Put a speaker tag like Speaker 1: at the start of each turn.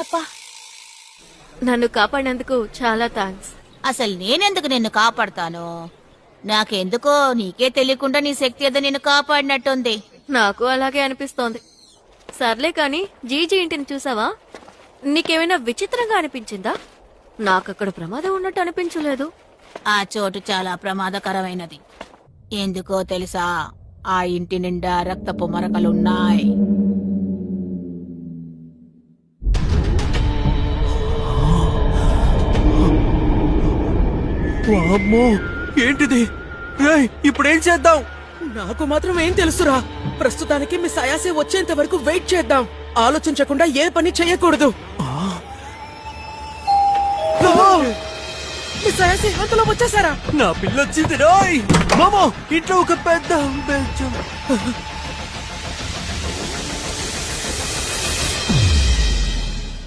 Speaker 1: అబ్బా,
Speaker 2: నన్ను కాపాడినందుకు చాలా థ్యాంక్స్.
Speaker 1: అసలు నేనెందుకు నిన్ను కాపాడతాను? నాకెందుకో నీకే తెలియకుండా నీ శక్తి ఏదో నిన్ను కాపాడినట్టుంది.
Speaker 2: నాకు అలాగే అనిపిస్తోంది. సర్లే కాని జీజీ ఇంటిని చూసావా? నీకేమైనా విచిత్రంగా అనిపించిందా? నాకక్కడ ప్రమాదం ఉన్నట్టు అనిపించలేదు.
Speaker 1: ఆ చోటు చాలా ప్రమాదకరమైనది. ఎందుకో తెలుసా? ఆ ఇంటి నిండా రక్తపు మరకలున్నాయి.
Speaker 3: వామ్మో, ఏంటిది? రేయ్, ఇప్పుడేం చేద్దాం?
Speaker 4: నాకు మాత్రం ఏం తెలుసురా. ప్రస్తుతానికి మీ సయాసి వచ్చేంత వరకు వెయిట్ చేద్దాం. ఆలోచించకుండా ఏ పని చేయకూడదు. మీ సయాసి అంతలో వచ్చేసారా?
Speaker 3: నా పిల్లొచ్చింది రోయ్. మామో, ఇంట్లో ఒక పెద్ద బెంచం.